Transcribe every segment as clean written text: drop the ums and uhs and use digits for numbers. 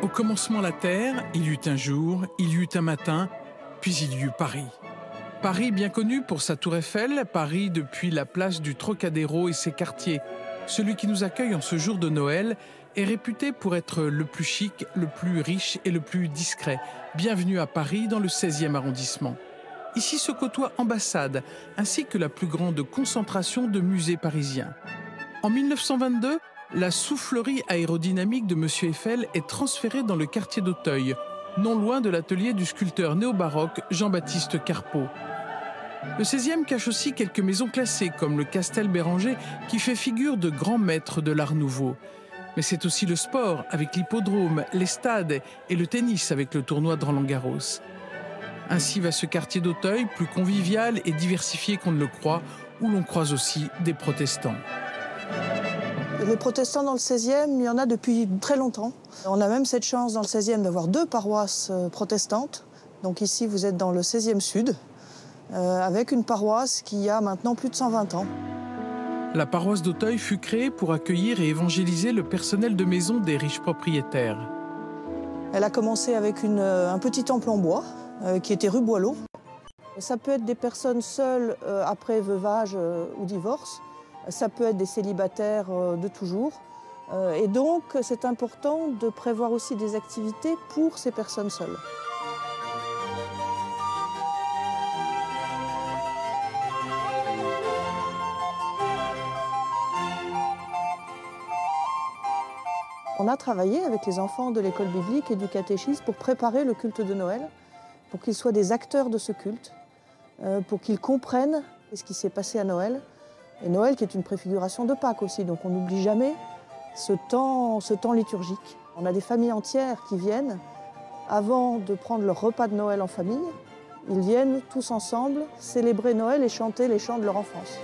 Au commencement la terre, il y eut un jour, il y eut un matin, puis il y eut Paris. Paris bien connu pour sa tour Eiffel, Paris depuis la place du Trocadéro et ses quartiers. Celui qui nous accueille en ce jour de Noël est réputé pour être le plus chic, le plus riche et le plus discret. Bienvenue à Paris dans le 16e arrondissement. Ici se côtoient ambassades ainsi que la plus grande concentration de musées parisiens. En 1922, la soufflerie aérodynamique de M. Eiffel est transférée dans le quartier d'Auteuil, non loin de l'atelier du sculpteur néo-baroque Jean-Baptiste Carpeaux. Le 16e cache aussi quelques maisons classées, comme le Castel Béranger, qui fait figure de grand maître de l'Art nouveau. Mais c'est aussi le sport, avec l'hippodrome, les stades et le tennis avec le tournoi de Roland-Garros. Ainsi va ce quartier d'Auteuil, plus convivial et diversifié qu'on ne le croit, où l'on croise aussi des protestants. Les protestants dans le 16e, il y en a depuis très longtemps. On a même cette chance dans le 16e d'avoir 2 paroisses protestantes. Donc ici, vous êtes dans le 16e sud, avec une paroisse qui a maintenant plus de 120 ans. La paroisse d'Auteuil fut créée pour accueillir et évangéliser le personnel de maison des riches propriétaires. Elle a commencé avec un petit temple en bois, qui était rue Boileau. Ça peut être des personnes seules après veuvage ou divorce. Ça peut être des célibataires de toujours. Et donc, c'est important de prévoir aussi des activités pour ces personnes seules. On a travaillé avec les enfants de l'école biblique et du catéchisme pour préparer le culte de Noël, pour qu'ils soient des acteurs de ce culte, pour qu'ils comprennent ce qui s'est passé à Noël. Et Noël qui est une préfiguration de Pâques aussi, donc on n'oublie jamais ce temps liturgique. On a des familles entières qui viennent, avant de prendre leur repas de Noël en famille, ils viennent tous ensemble célébrer Noël et chanter les chants de leur enfance.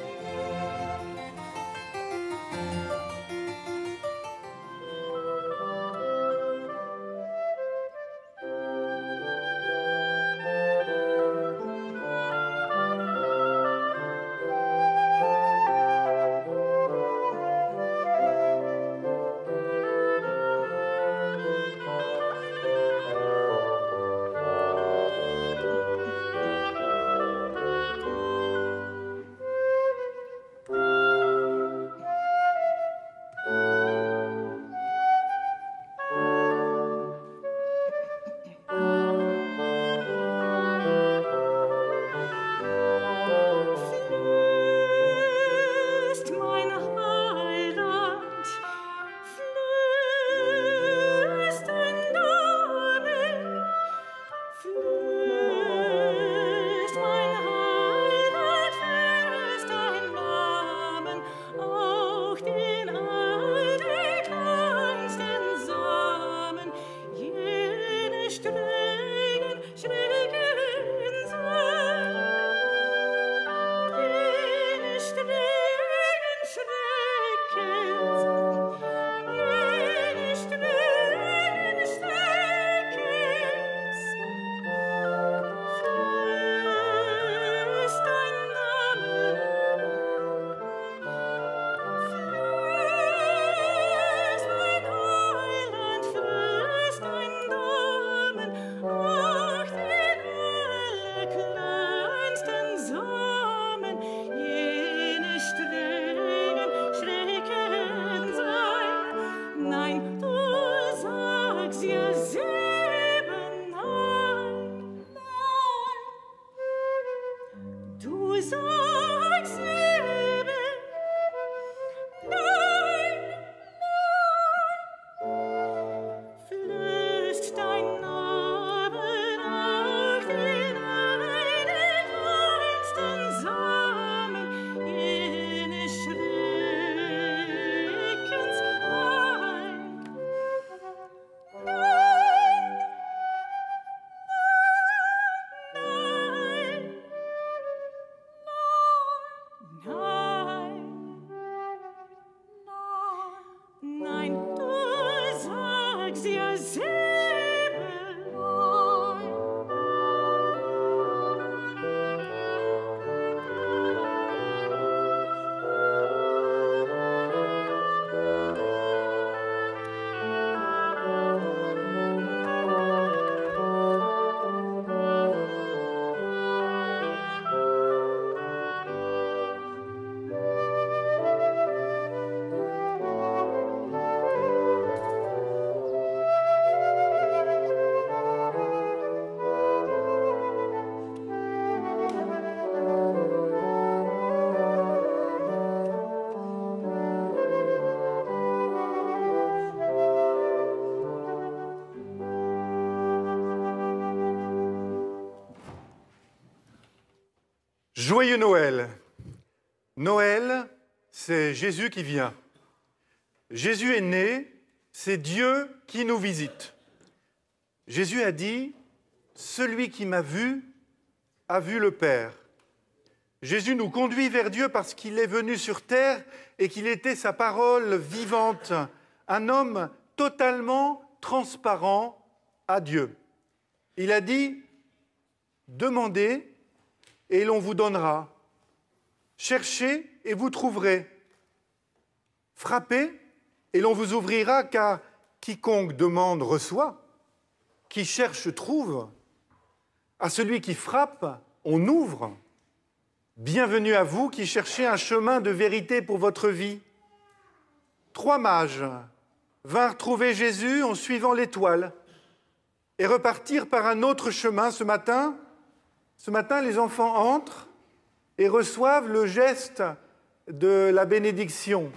Joyeux Noël. Noël, c'est Jésus qui vient. Jésus est né, c'est Dieu qui nous visite. Jésus a dit, « Celui qui m'a vu a vu le Père ». Jésus nous conduit vers Dieu parce qu'il est venu sur terre et qu'il était sa parole vivante, un homme totalement transparent à Dieu. Il a dit, « Demandez et l'on vous donnera. Cherchez et vous trouverez. Frappez et l'on vous ouvrira, car quiconque demande reçoit, qui cherche trouve. À celui qui frappe, on ouvre. Bienvenue à vous qui cherchez un chemin de vérité pour votre vie. » 3 mages vinrent trouver Jésus en suivant l'étoile et repartirent par un autre chemin ce matin. Ce matin, les enfants entrent et reçoivent le geste de la bénédiction.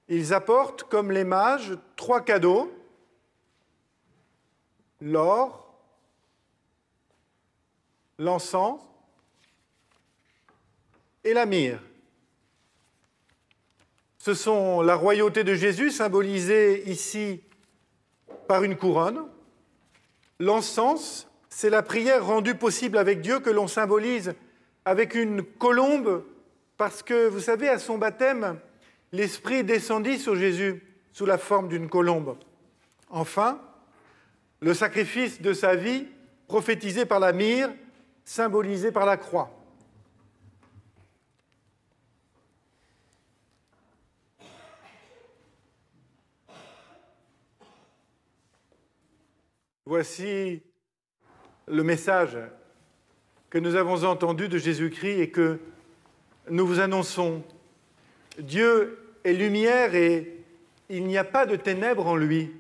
Ils apportent, comme les mages, 3 cadeaux: l'or, l'encens et la myrrhe. Ce sont la royauté de Jésus, symbolisée ici par une couronne. L'encens, c'est la prière rendue possible avec Dieu que l'on symbolise avec une colombe, parce que, vous savez, à son baptême, l'Esprit descendit sur Jésus sous la forme d'une colombe. Enfin, le sacrifice de sa vie, prophétisé par la myrrhe, symbolisé par la croix. Voici le message que nous avons entendu de Jésus-Christ et que nous vous annonçons. Dieu est lumière et il n'y a pas de ténèbres en lui.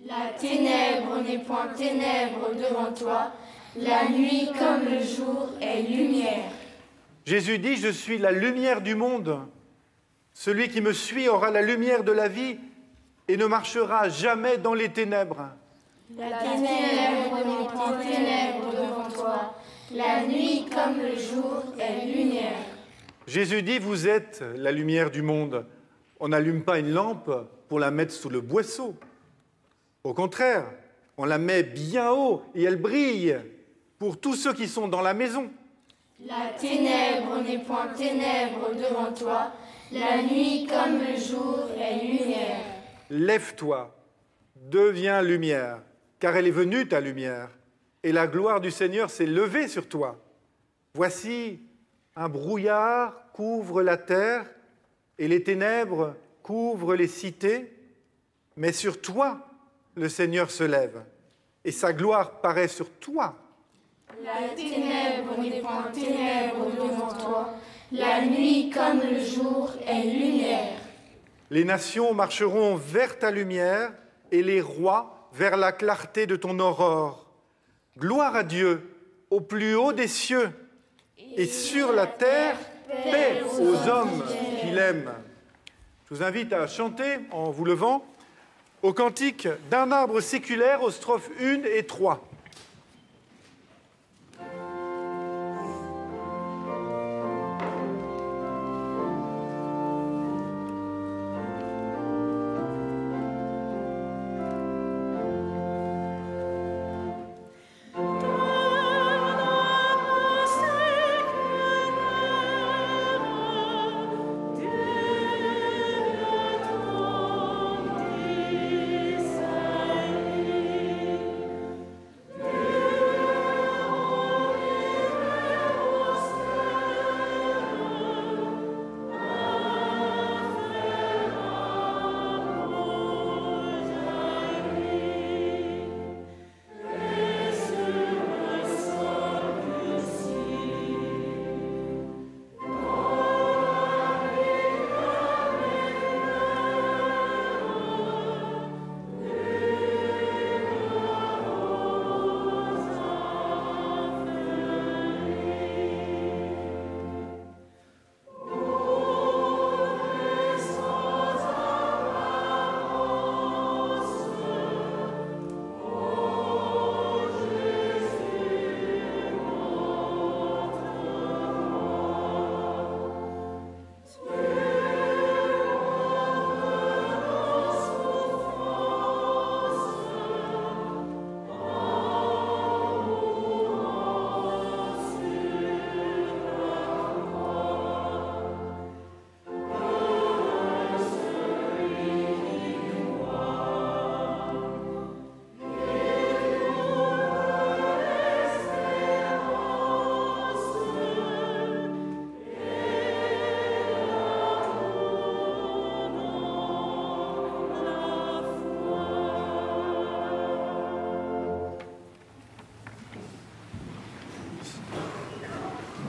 La ténèbre n'est point ténèbre devant toi, la nuit comme le jour est lumière. Jésus dit, « Je suis la lumière du monde. Celui qui me suit aura la lumière de la vie et ne marchera jamais dans les ténèbres. » La ténèbre n'est point ténèbre devant toi, la nuit comme le jour est lumière. Jésus dit, vous êtes la lumière du monde. On n'allume pas une lampe pour la mettre sous le boisseau. Au contraire, on la met bien haut et elle brille pour tous ceux qui sont dans la maison. La ténèbre n'est point ténèbre devant toi, la nuit comme le jour est lumière. Lève-toi, deviens lumière, car elle est venue ta lumière, et la gloire du Seigneur s'est levée sur toi. Voici, un brouillard couvre la terre, et les ténèbres couvrent les cités, mais sur toi, le Seigneur se lève, et sa gloire paraît sur toi. La ténèbre n'est point ténèbre devant toi, la nuit comme le jour est lumière. Les nations marcheront vers ta lumière, et les rois vers la clarté de ton aurore. Gloire à Dieu, au plus haut des cieux, et sur la terre, paix aux hommes qu'il aime. Je vous invite à chanter, en vous levant, au cantique d'un arbre séculaire aux strophes 1 et 3.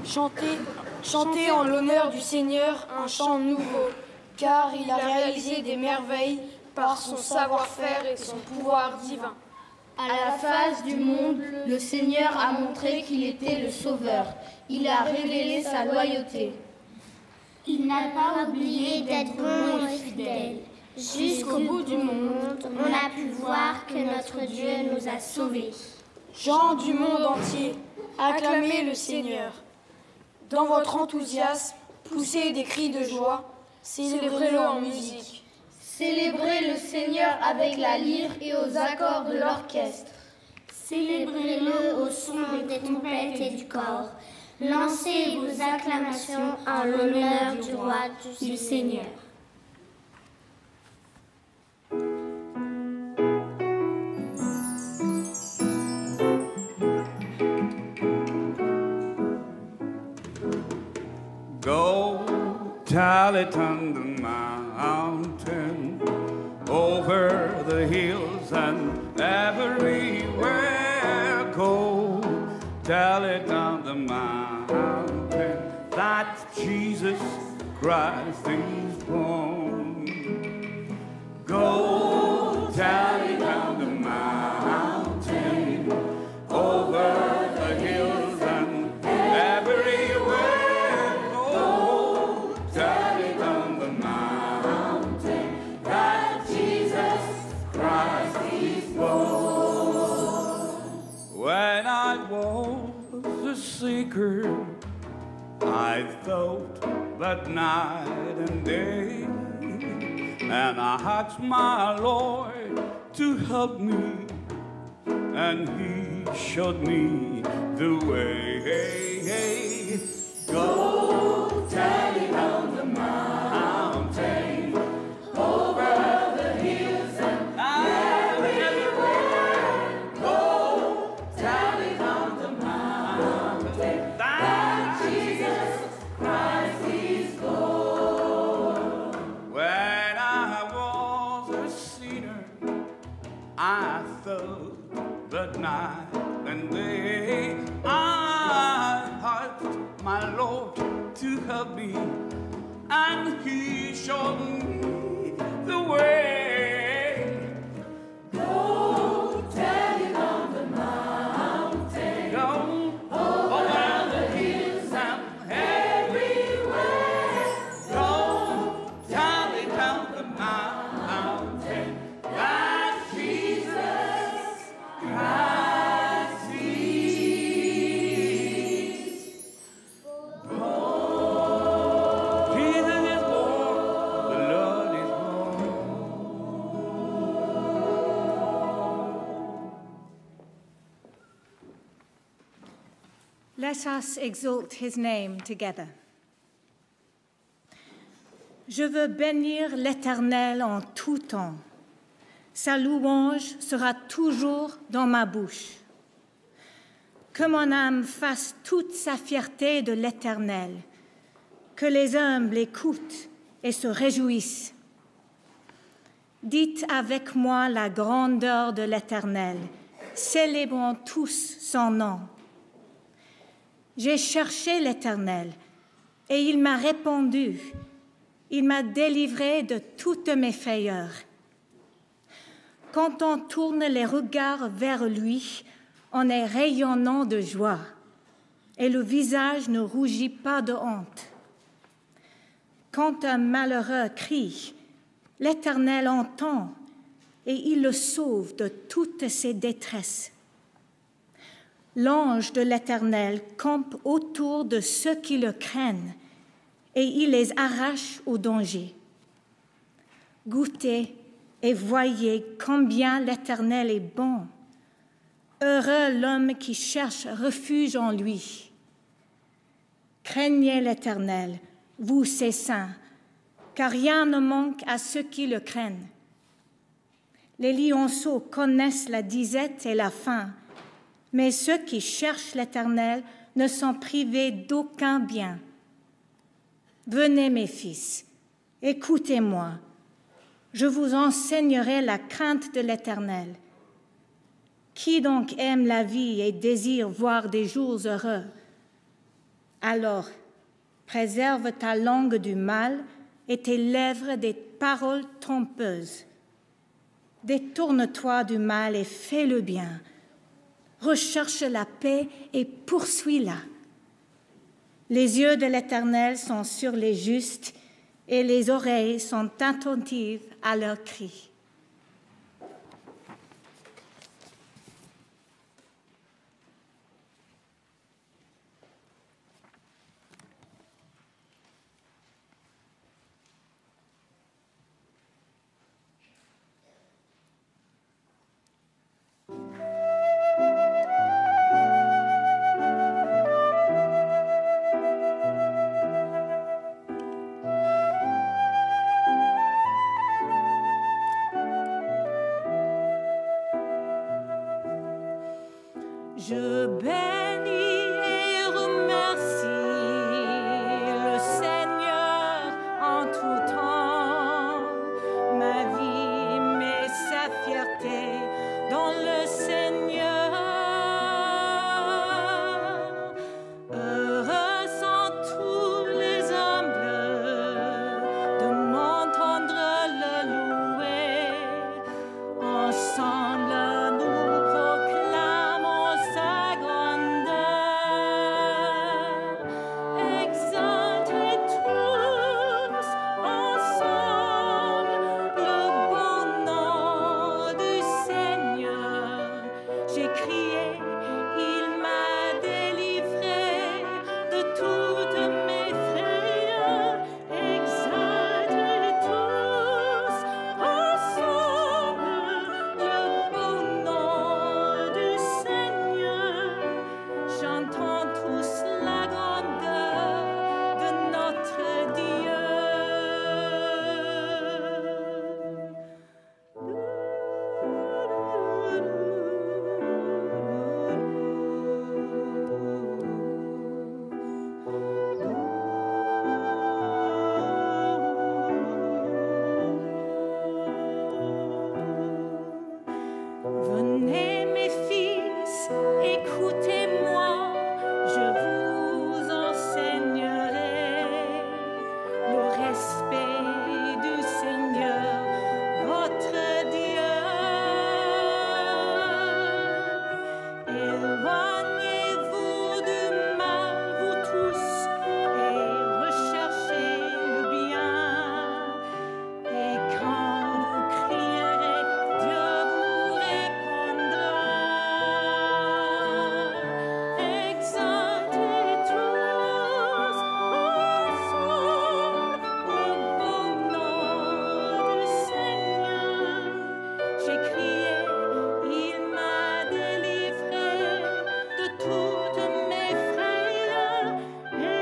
Chantez en l'honneur du Seigneur un chant nouveau, car il a réalisé des merveilles par son savoir-faire et son pouvoir divin. À la face du monde, le Seigneur a montré qu'il était le Sauveur. Il a révélé sa loyauté. Il n'a pas oublié d'être bon et fidèle. Jusqu'au bout du monde, on a pu voir que notre Dieu nous a sauvés. Gens du monde entier, acclamez le Seigneur. Dans votre enthousiasme, poussez des cris de joie, célébrez-le en musique. Célébrez le Seigneur avec la lyre et aux accords de l'orchestre. Célébrez-le au son des trompettes et du cor. Lancez vos acclamations en l'honneur du roi du Seigneur. Go tell it on the mountain, over the hills and everywhere. Go tell it on the mountain that Jesus Christ is born. Go tell it on the mountain, over the hills and everywhere. Go tell it on the mountain that Jesus Christ is born. When I was a seeker, I thought that night and day, and I asked my Lord to help me, and He showed me the way. Go tell it on the mountain, over the hills and everywhere. Go tell it on the mountain that Jesus Christ is Lord. When I was a sinner, I thought that night and day, I asked my Lord to help me, and He showed me the way. Go tell it on the mountain, go over the hills and everywhere. Go tell it on the mountain that Jesus Christ is born. Jesus is born, the Lord is born. Let us exalt his name together. Je veux bénir l'Éternel en tout temps. Sa louange sera toujours dans ma bouche. Que mon âme fasse toute sa fierté de l'Éternel, que les humbles écoutent et se réjouissent. Dites avec moi la grandeur de l'Éternel, célébrons tous son nom. J'ai cherché l'Éternel et il m'a répondu, il m'a délivré de toutes mes frayeurs. Quand on tourne les regards vers lui, on est rayonnant de joie et le visage ne rougit pas de honte. Quand un malheureux crie, l'Éternel entend et il le sauve de toutes ses détresses. L'ange de l'Éternel campe autour de ceux qui le craignent et il les arrache au danger. Goûtez et voyez combien l'Éternel est bon. Heureux l'homme qui cherche refuge en lui. Craignez l'Éternel, vous ses saints, car rien ne manque à ceux qui le craignent. Les lionceaux connaissent la disette et la faim, mais ceux qui cherchent l'Éternel ne sont privés d'aucun bien. Venez, mes fils, écoutez-moi. Je vous enseignerai la crainte de l'Éternel. Qui donc aime la vie et désire voir des jours heureux? Alors, préserve ta langue du mal et tes lèvres des paroles trompeuses. Détourne-toi du mal et fais le bien. Recherche la paix et poursuis-la. Les yeux de l'Éternel sont sur les justes et les oreilles sont attentives à leurs cris. Je bénis et remercie le Seigneur en tout temps. Ma vie met sa fierté dans le Seigneur. Heureux sont tous les humbles de m'entendre le louer. Ensemble, nous proclamons sa grandeur. Exaltez tous ensemble le beau nom du Seigneur. J'ai crié, il m'a délivré de toutes mes frayeurs. Exaltez tous ensemble le beau nom du Seigneur. Chantons tous la grandeur de notre Dieu. Venez mes fils, écoutez-moi, je vous enseignerai le respect du Seigneur, votre Dieu. Éloignez-vous du mal, vous tous, et recherchez le bien. Et quand vous crierez, Dieu vous répondra. Exaltez tous ensemble le beau nom du Seigneur. J'ai crié, il m'a délivré de toutes mes frayeurs.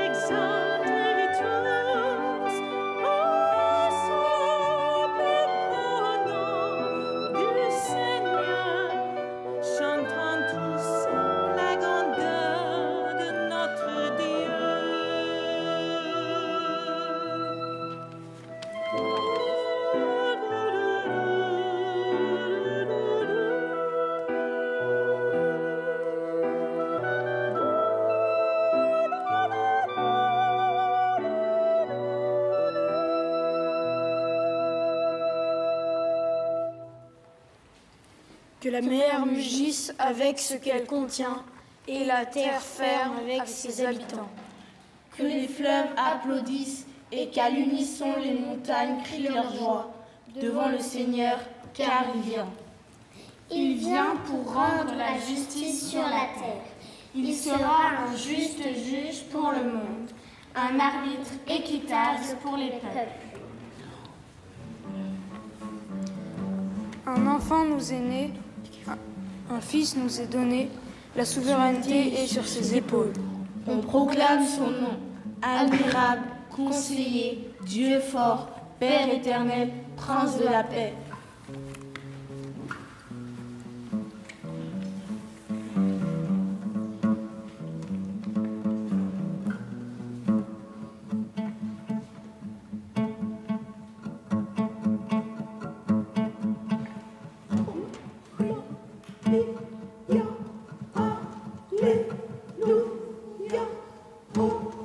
Exaltez tous ensemble le beau nom du Seigneur. Chantons tous la grandeur de notre Dieu. Que la mer mugisse avec ce qu'elle contient, et la terre ferme avec ses habitants. Que les fleuves applaudissent et qu'à l'unisson les montagnes crient leur joie devant le Seigneur, car il vient. Il vient pour rendre la justice sur la terre. Il sera un juste juge pour le monde, un arbitre équitable pour les peuples. Un enfant nous est né, un fils nous est donné, la souveraineté est sur ses épaules. On proclame son nom, admirable, conseiller, Dieu fort, Père éternel, Prince de la paix. Alléluia, alléluia, oh.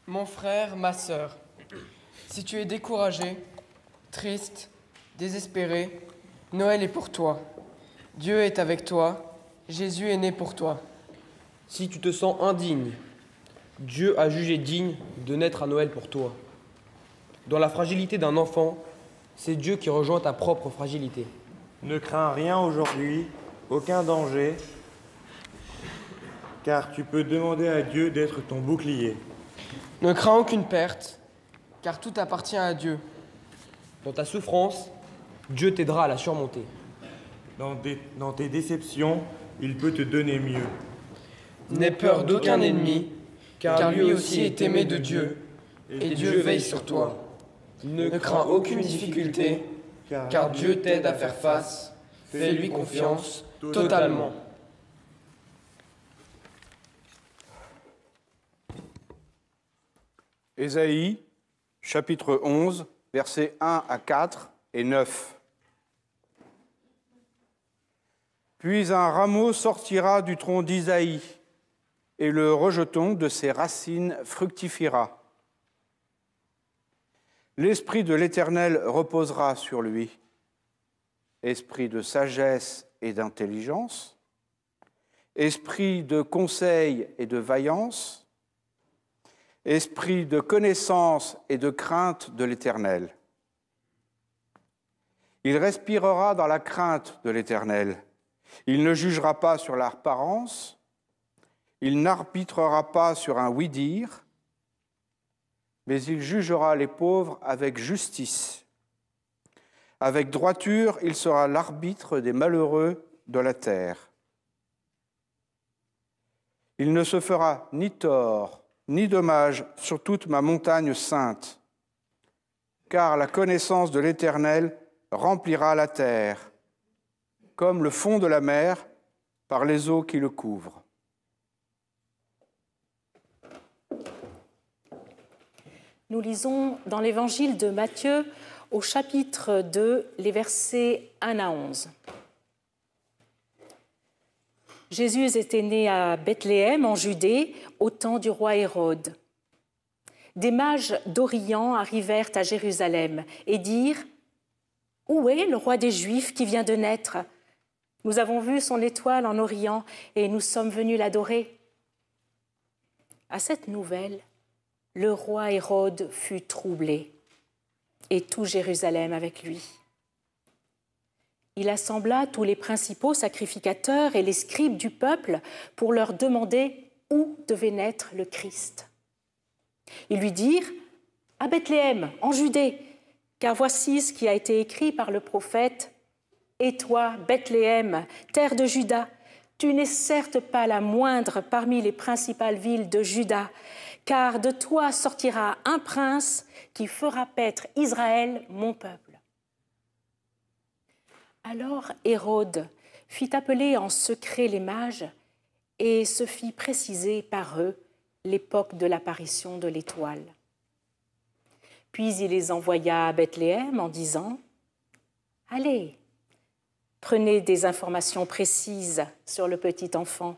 Mon frère, ma sœur, si tu es découragé, triste, désespéré, Noël est pour toi. Dieu est avec toi, Jésus est né pour toi. Si tu te sens indigne, Dieu a jugé digne de naître à Noël pour toi. Dans la fragilité d'un enfant, c'est Dieu qui rejoint ta propre fragilité. Ne crains rien aujourd'hui, aucun danger, car tu peux demander à Dieu d'être ton bouclier. Ne crains aucune perte, car tout appartient à Dieu. Dans ta souffrance, Dieu t'aidera à la surmonter. Dans tes déceptions, il peut te donner mieux. N'aie peur d'aucun ennemi, car lui aussi est aimé de Dieu, et Dieu veille sur toi. Ne crains aucune difficulté, car Dieu t'aide à faire face. Fais-lui confiance totalement. Ésaïe, chapitre 11, versets 1 à 4 et 9. Puis un rameau sortira du tronc d'Isaïe, et le rejeton de ses racines fructifiera. L'Esprit de l'Éternel reposera sur lui, esprit de sagesse et d'intelligence, esprit de conseil et de vaillance, esprit de connaissance et de crainte de l'Éternel. Il respirera dans la crainte de l'Éternel. Il ne jugera pas sur l'apparence, il n'arbitrera pas sur un oui-dire, mais il jugera les pauvres avec justice. Avec droiture, il sera l'arbitre des malheureux de la terre. Il ne se fera ni tort, ni dommage sur toute ma montagne sainte, car la connaissance de l'Éternel remplira la terre, comme le fond de la mer par les eaux qui le couvrent. Nous lisons dans l'évangile de Matthieu au chapitre 2, les versets 1 à 11. Jésus était né à Bethléem, en Judée, au temps du roi Hérode. Des mages d'Orient arrivèrent à Jérusalem et dirent « Où est le roi des Juifs qui vient de naître ? Nous avons vu son étoile en Orient et nous sommes venus l'adorer. » À cette nouvelle, le roi Hérode fut troublé, et tout Jérusalem avec lui. Il assembla tous les principaux sacrificateurs et les scribes du peuple pour leur demander où devait naître le Christ. Ils lui dirent « À Bethléem, en Judée, car voici ce qui a été écrit par le prophète. Et toi, Bethléem, terre de Juda, tu n'es certes pas la moindre parmi les principales villes de Juda, car de toi sortira un prince qui fera paître Israël, mon peuple. » Alors Hérode fit appeler en secret les mages et se fit préciser par eux l'époque de l'apparition de l'étoile. Puis il les envoya à Bethléem en disant « Allez, prenez des informations précises sur le petit enfant.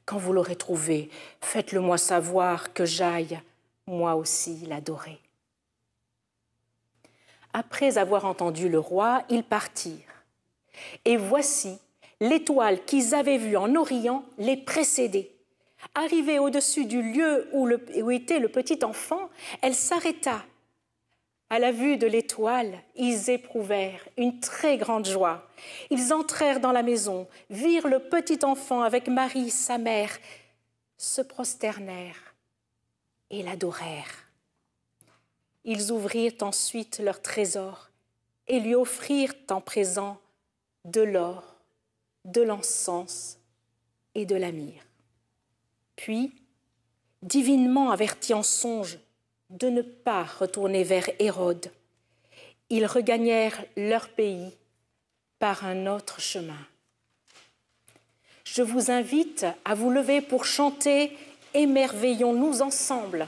Quand vous l'aurez trouvé, faites-le-moi savoir que j'aille, moi aussi, l'adorer. » Après avoir entendu le roi, ils partirent. Et voici, l'étoile qu'ils avaient vue en Orient les précédait. Arrivée au-dessus du lieu où était le petit enfant, elle s'arrêta. À la vue de l'étoile, ils éprouvèrent une très grande joie. Ils entrèrent dans la maison, virent le petit enfant avec Marie, sa mère, se prosternèrent et l'adorèrent. Ils ouvrirent ensuite leur trésor et lui offrirent en présent de l'or, de l'encens et de la myrrhe. Puis, divinement avertis en songe de ne pas retourner vers Hérode, ils regagnèrent leur pays par un autre chemin. Je vous invite à vous lever pour chanter « Émerveillons-nous ensemble ».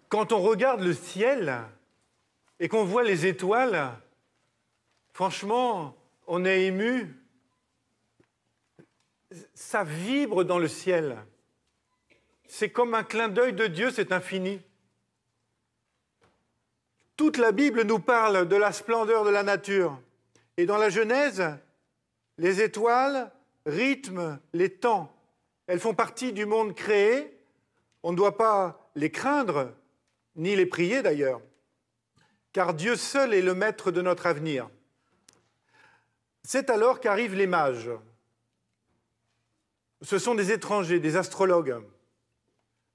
Quand on regarde le ciel et qu'on voit les étoiles, franchement, on est ému. Ça vibre dans le ciel. C'est comme un clin d'œil de Dieu, c'est infini. Toute la Bible nous parle de la splendeur de la nature. Et dans la Genèse, les étoiles rythment les temps. Elles font partie du monde créé. On ne doit pas les craindre, ni les prier d'ailleurs, car Dieu seul est le maître de notre avenir. C'est alors qu'arrivent les mages. Ce sont des étrangers, des astrologues.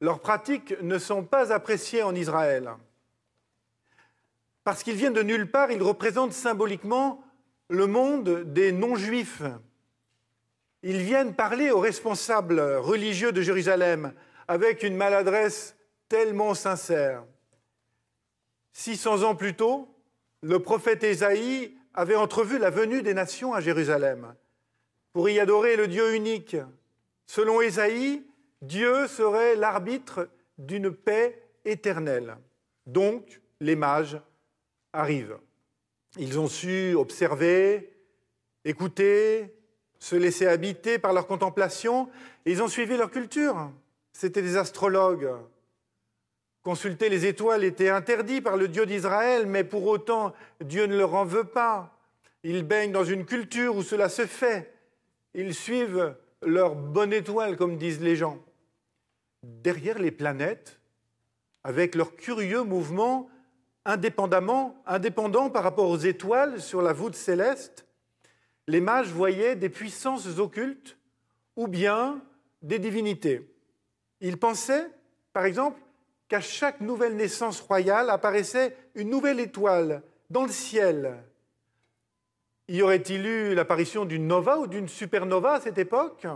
Leurs pratiques ne sont pas appréciées en Israël. Parce qu'ils viennent de nulle part, ils représentent symboliquement le monde des non-juifs. Ils viennent parler aux responsables religieux de Jérusalem avec une maladresse tellement sincère. 600 ans plus tôt, le prophète Ésaïe avait entrevu la venue des nations à Jérusalem pour y adorer le Dieu unique. Selon Ésaïe, Dieu serait l'arbitre d'une paix éternelle. Donc, les mages arrivent. Ils ont su observer, écouter, se laisser habiter par leur contemplation, et ils ont suivi leur culture. C'étaient des astrologues. Consulter les étoiles était interdit par le Dieu d'Israël, mais pour autant, Dieu ne leur en veut pas. Ils baignent dans une culture où cela se fait. Ils suivent leur bonne étoile, comme disent les gens. Derrière les planètes, avec leurs curieux mouvements indépendants par rapport aux étoiles sur la voûte céleste, les mages voyaient des puissances occultes ou bien des divinités. Ils pensaient, par exemple, qu'à chaque nouvelle naissance royale apparaissait une nouvelle étoile dans le ciel. Y aurait-il eu l'apparition d'une nova ou d'une supernova à cette époque?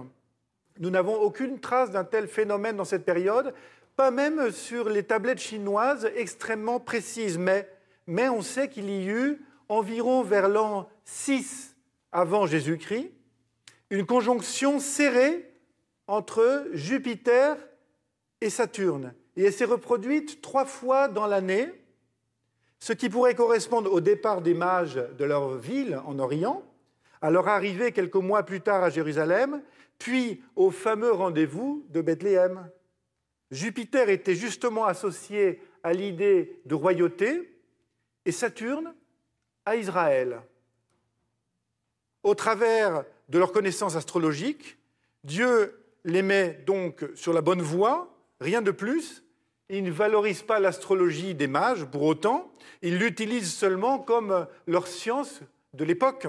Nous n'avons aucune trace d'un tel phénomène dans cette période, pas même sur les tablettes chinoises extrêmement précises, mais on sait qu'il y eut environ vers l'an 6 avant Jésus-Christ une conjonction serrée entre Jupiter et Saturne. Et elle s'est reproduite 3 fois dans l'année, ce qui pourrait correspondre au départ des mages de leur ville en Orient, à leur arrivée quelques mois plus tard à Jérusalem, puis au fameux rendez-vous de Bethléem. Jupiter était justement associé à l'idée de royauté et Saturne à Israël. Au travers de leur connaissance astrologique, Dieu les met donc sur la bonne voie, rien de plus. Il ne valorise pas l'astrologie des mages pour autant, il l'utilise seulement comme leur science de l'époque.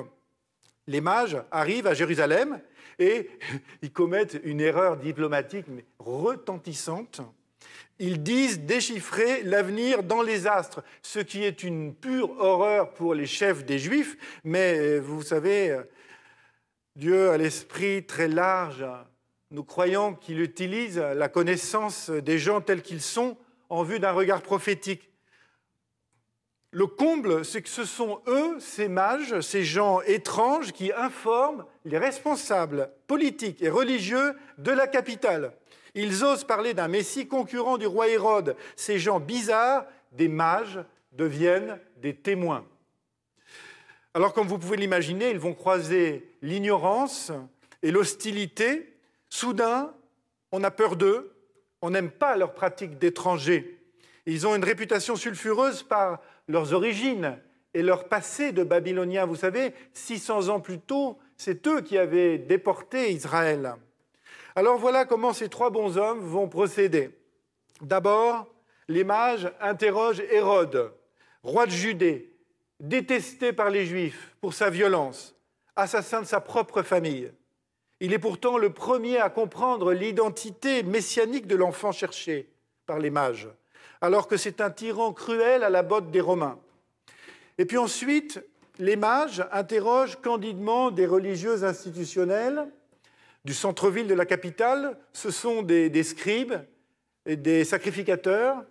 Les mages arrivent à Jérusalem et ils commettent une erreur diplomatique mais retentissante. Ils disent déchiffrer l'avenir dans les astres, ce qui est une pure horreur pour les chefs des Juifs, mais vous savez, Dieu a l'esprit très large. Nous croyons qu'il utilise la connaissance des gens tels qu'ils sont en vue d'un regard prophétique. Le comble, c'est que ce sont eux, ces mages, ces gens étranges qui informent les responsables politiques et religieux de la capitale. Ils osent parler d'un Messie concurrent du roi Hérode. Ces gens bizarres, des mages, deviennent des témoins. Alors, comme vous pouvez l'imaginer, ils vont croiser l'ignorance et l'hostilité. Soudain, on a peur d'eux, on n'aime pas leurs pratiques d'étrangers. Ils ont une réputation sulfureuse par leurs origines et leur passé de Babyloniens. Vous savez, 600 ans plus tôt, c'est eux qui avaient déporté Israël. Alors voilà comment ces 3 bons hommes vont procéder. D'abord, les mages interrogent Hérode, roi de Judée, détesté par les Juifs pour sa violence, assassin de sa propre famille. Il est pourtant le premier à comprendre l'identité messianique de l'enfant cherché par les mages, alors que c'est un tyran cruel à la botte des Romains. Et puis ensuite, les mages interrogent candidement des religieux institutionnels du centre-ville de la capitale. Ce sont des scribes et des sacrificateurs.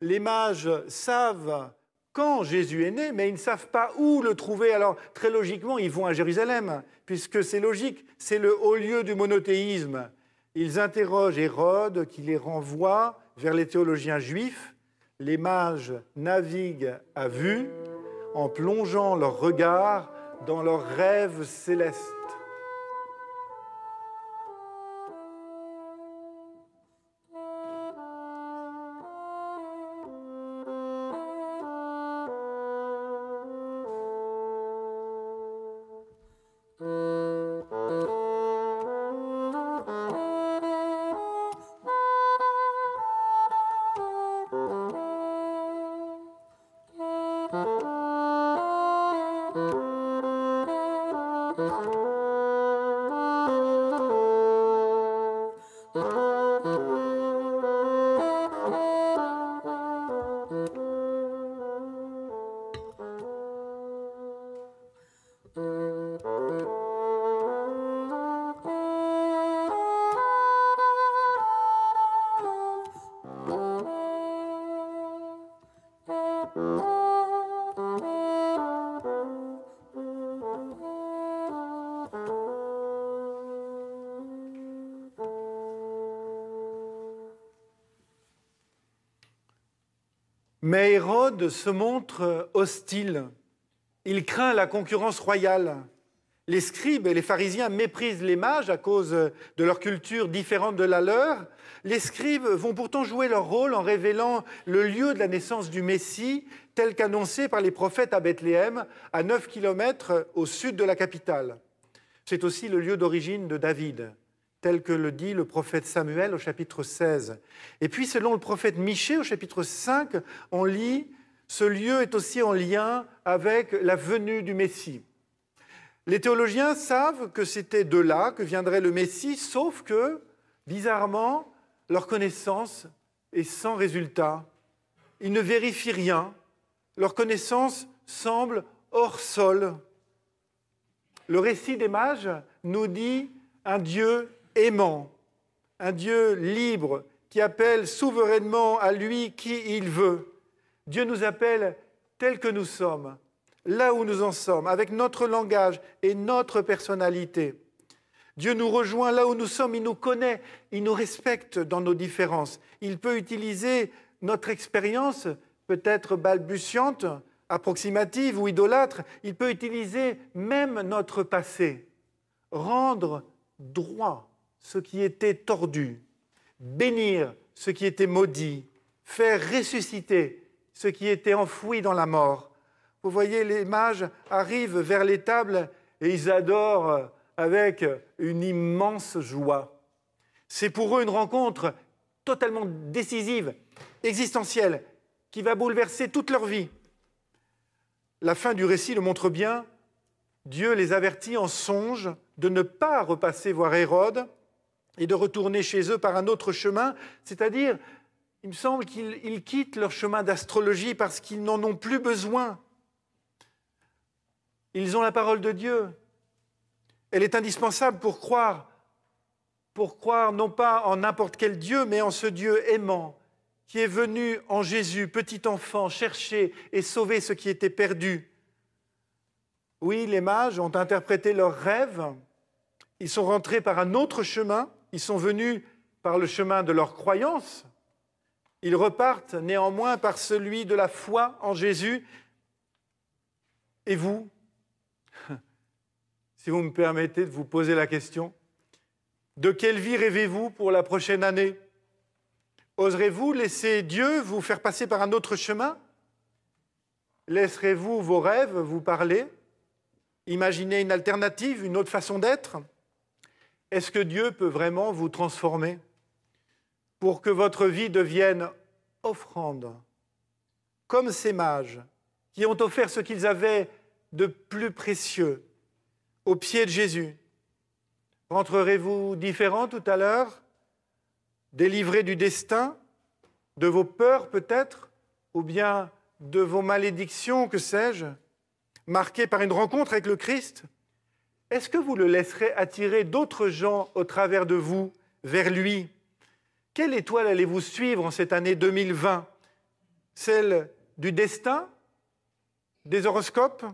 Les mages savent quand Jésus est né, mais ils ne savent pas où le trouver. Alors, très logiquement, ils vont à Jérusalem, puisque c'est logique, c'est le haut lieu du monothéisme. Ils interrogent Hérode, qui les renvoie vers les théologiens juifs. Les mages naviguent à vue, en plongeant leur regard dans leurs rêves célestes. Mais Hérode se montre hostile. Il craint la concurrence royale. Les scribes et les pharisiens méprisent les mages à cause de leur culture différente de la leur. Les scribes vont pourtant jouer leur rôle en révélant le lieu de la naissance du Messie, tel qu'annoncé par les prophètes à Bethléem, à 9 kilomètres au sud de la capitale. C'est aussi le lieu d'origine de David, tel que le dit le prophète Samuel au chapitre 16. Et puis, selon le prophète Michée au chapitre 5, on lit « Ce lieu est aussi en lien avec la venue du Messie ». Les théologiens savent que c'était de là que viendrait le Messie, sauf que, bizarrement, leur connaissance est sans résultat. Ils ne vérifient rien. Leur connaissance semble hors sol. Le récit des mages nous dit un Dieu aimant, un Dieu libre qui appelle souverainement à lui qui il veut. Dieu nous appelle tels que nous sommes, là où nous en sommes, avec notre langage et notre personnalité. Dieu nous rejoint là où nous sommes, il nous connaît, il nous respecte dans nos différences. Il peut utiliser notre expérience, peut-être balbutiante, approximative ou idolâtre, il peut utiliser même notre passé, rendre droit ce qui était tordu, bénir ce qui était maudit, faire ressusciter ce qui était enfoui dans la mort. Vous voyez, les mages arrivent vers les tables et ils adorent avec une immense joie. C'est pour eux une rencontre totalement décisive, existentielle, qui va bouleverser toute leur vie. La fin du récit le montre bien. Dieu les avertit en songe de ne pas repasser voir Hérode et de retourner chez eux par un autre chemin, c'est-à-dire, il me semble qu'ils quittent leur chemin d'astrologie parce qu'ils n'en ont plus besoin. Ils ont la parole de Dieu. Elle est indispensable pour croire non pas en n'importe quel Dieu, mais en ce Dieu aimant, qui est venu en Jésus, petit enfant, chercher et sauver ce qui était perdu. Oui, les mages ont interprété leurs rêves, ils sont rentrés par un autre chemin, ils sont venus par le chemin de leur croyance, ils repartent néanmoins par celui de la foi en Jésus. Et vous, si vous me permettez de vous poser la question, de quelle vie rêvez-vous pour la prochaine année ? Oserez-vous laisser Dieu vous faire passer par un autre chemin ? Laisserez-vous vos rêves vous parler ? Imaginez une alternative, une autre façon d'être ? Est-ce que Dieu peut vraiment vous transformer pour que votre vie devienne offrande, comme ces mages qui ont offert ce qu'ils avaient de plus précieux aux pieds de Jésus? Rentrerez-vous différent tout à l'heure, délivré du destin, de vos peurs peut-être, ou bien de vos malédictions, que sais-je, marqué par une rencontre avec le Christ? Est-ce que vous le laisserez attirer d'autres gens au travers de vous vers lui? Quelle étoile allez-vous suivre en cette année 2020? Celle du destin? Des horoscopes?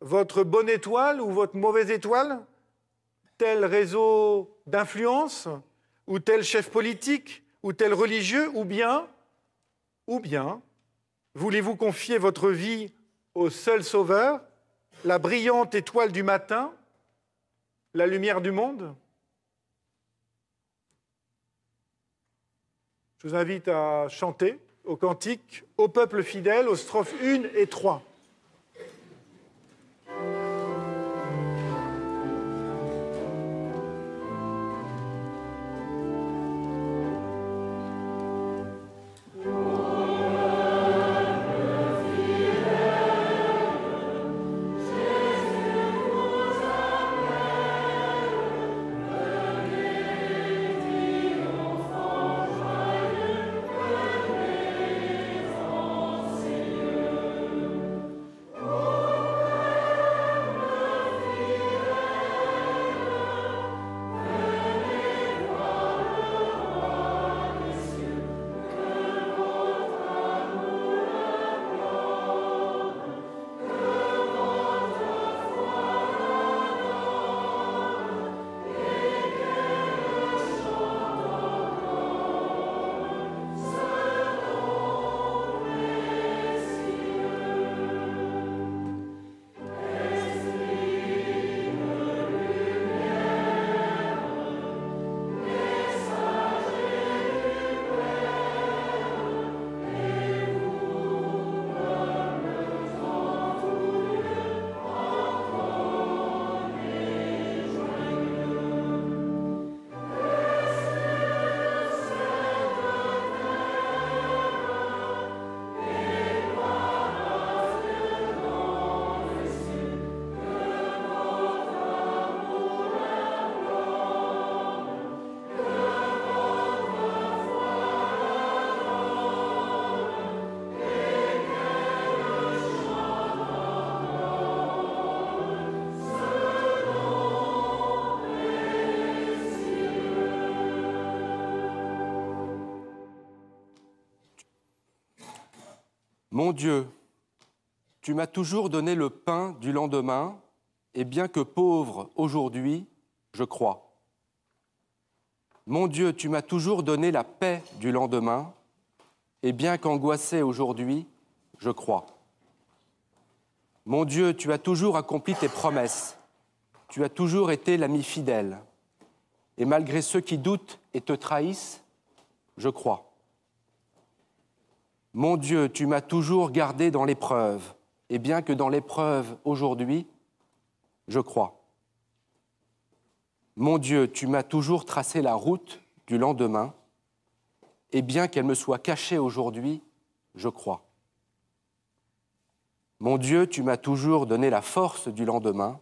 Votre bonne étoile ou votre mauvaise étoile? Tel réseau d'influence? Ou tel chef politique? Ou tel religieux? Ou bien, voulez-vous confier votre vie au seul Sauveur, la brillante étoile du matin, la lumière du monde? Je vous invite à chanter au cantique, au peuple fidèle, aux strophes 1 et 3. Mon Dieu, tu m'as toujours donné le pain du lendemain, et bien que pauvre aujourd'hui, je crois. Mon Dieu, tu m'as toujours donné la paix du lendemain, et bien qu'angoissé aujourd'hui, je crois. Mon Dieu, tu as toujours accompli tes promesses, tu as toujours été l'ami fidèle, et malgré ceux qui doutent et te trahissent, je crois. Mon Dieu, tu m'as toujours gardé dans l'épreuve, et bien que dans l'épreuve aujourd'hui, je crois. Mon Dieu, tu m'as toujours tracé la route du lendemain, et bien qu'elle me soit cachée aujourd'hui, je crois. Mon Dieu, tu m'as toujours donné la force du lendemain,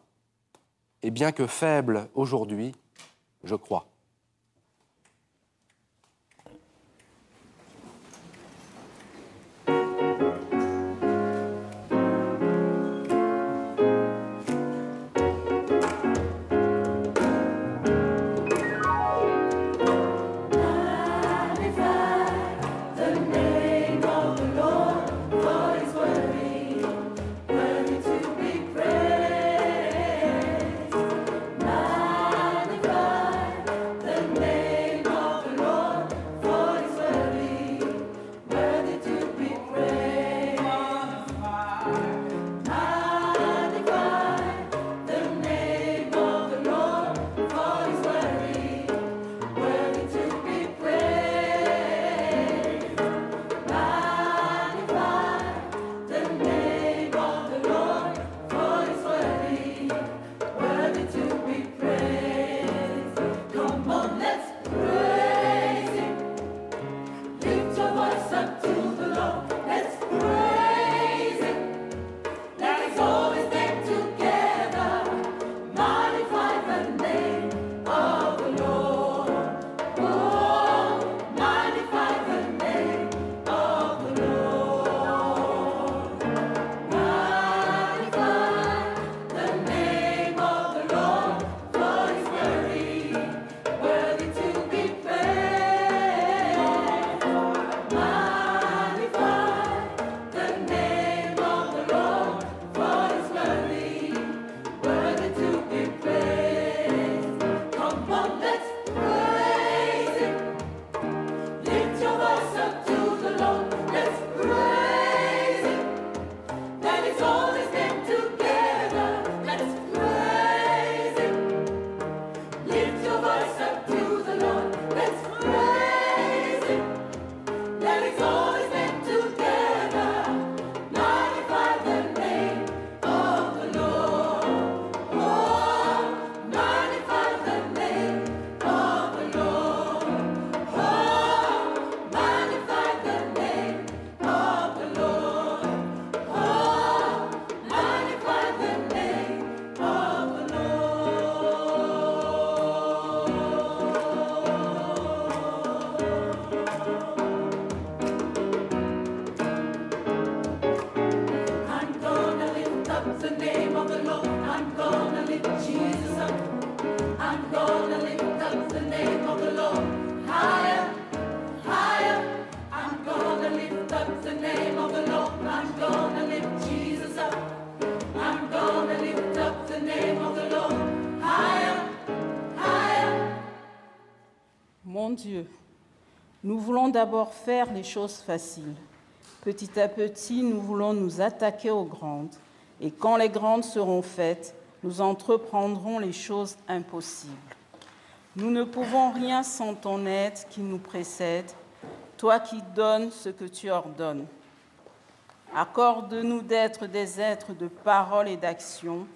et bien que faible aujourd'hui, je crois. Mon Dieu, nous voulons d'abord faire les choses faciles. Petit à petit, nous voulons nous attaquer aux grandes. Et quand les grandes seront faites, nous entreprendrons les choses impossibles. Nous ne pouvons rien sans ton aide qui nous précède, toi qui donnes ce que tu ordonnes. Accorde-nous d'être des êtres de parole et d'action,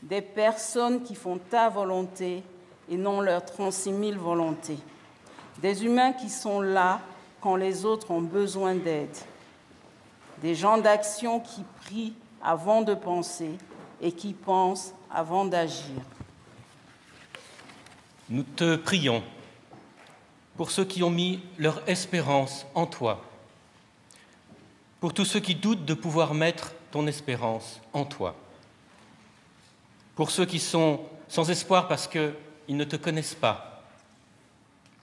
des personnes qui font ta volonté et non leur 36 000 volontés. Des humains qui sont là quand les autres ont besoin d'aide. Des gens d'action qui prient avant de penser et qui pensent avant d'agir. Nous te prions pour ceux qui ont mis leur espérance en toi, pour tous ceux qui doutent de pouvoir mettre ton espérance en toi, pour ceux qui sont sans espoir parce qu'ils ne te connaissent pas,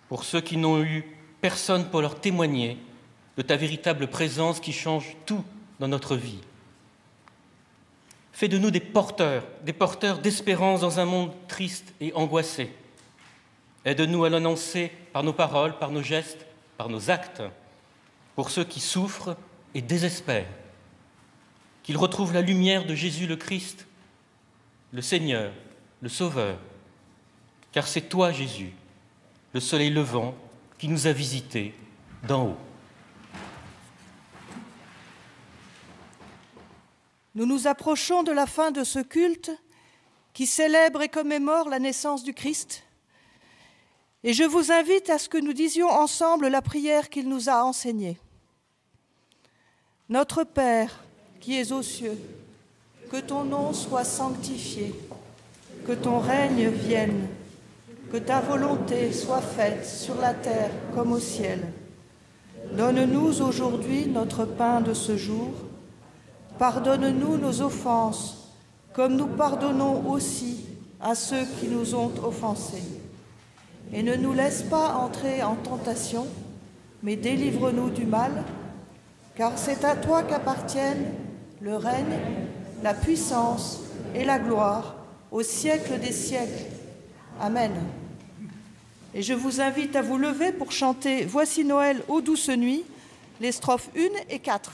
pour ceux qui n'ont eu personne pour leur témoigner de ta véritable présence qui change tout dans notre vie. Fais de nous des porteurs d'espérance dans un monde triste et angoissé. Aide-nous à l'annoncer par nos paroles, par nos gestes, par nos actes, pour ceux qui souffrent et désespèrent. Qu'ils retrouvent la lumière de Jésus le Christ, le Seigneur, le Sauveur. Car c'est toi, Jésus, le soleil levant, qui nous a visités d'en haut. Nous nous approchons de la fin de ce culte qui célèbre et commémore la naissance du Christ. Et je vous invite à ce que nous disions ensemble la prière qu'il nous a enseignée. Notre Père, qui es aux cieux, que ton nom soit sanctifié, que ton règne vienne, que ta volonté soit faite sur la terre comme au ciel. Donne-nous aujourd'hui notre pain de ce jour. Pardonne-nous nos offenses, comme nous pardonnons aussi à ceux qui nous ont offensés. Et ne nous laisse pas entrer en tentation, mais délivre-nous du mal, car c'est à toi qu'appartiennent le règne, la puissance et la gloire au siècle des siècles. Amen. Et je vous invite à vous lever pour chanter « Voici Noël, ô douce nuit », les strophes 1 et 4.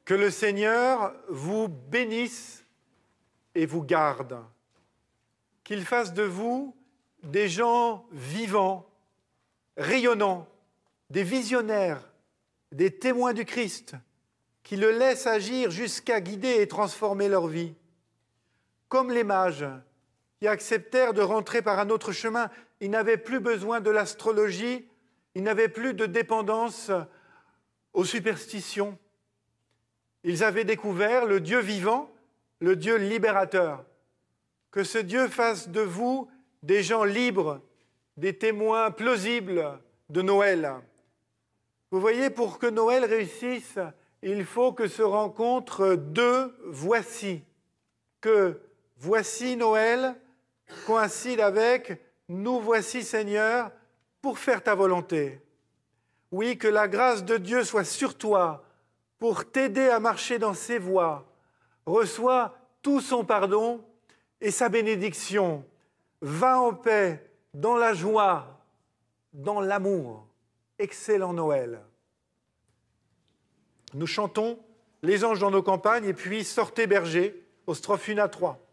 Que le Seigneur vous bénisse et vous garde. Qu'il fasse de vous des gens vivants, rayonnants, des visionnaires, des témoins du Christ, qui le laissent agir jusqu'à guider et transformer leur vie. Comme les mages qui acceptèrent de rentrer par un autre chemin, ils n'avaient plus besoin de l'astrologie, ils n'avaient plus de dépendance aux superstitions. Ils avaient découvert le Dieu vivant, le Dieu libérateur. Que ce Dieu fasse de vous des gens libres, des témoins plausibles de Noël. Vous voyez, pour que Noël réussisse, il faut que se rencontrent deux voici. Que voici Noël coïncide avec nous voici Seigneur pour faire ta volonté. Oui, que la grâce de Dieu soit sur toi pour t'aider à marcher dans ses voies. Reçois tout son pardon et sa bénédiction. Va en paix, dans la joie, dans l'amour. Excellent Noël. Nous chantons les anges dans nos campagnes et puis sortez bergers aux strophes 1 à 3.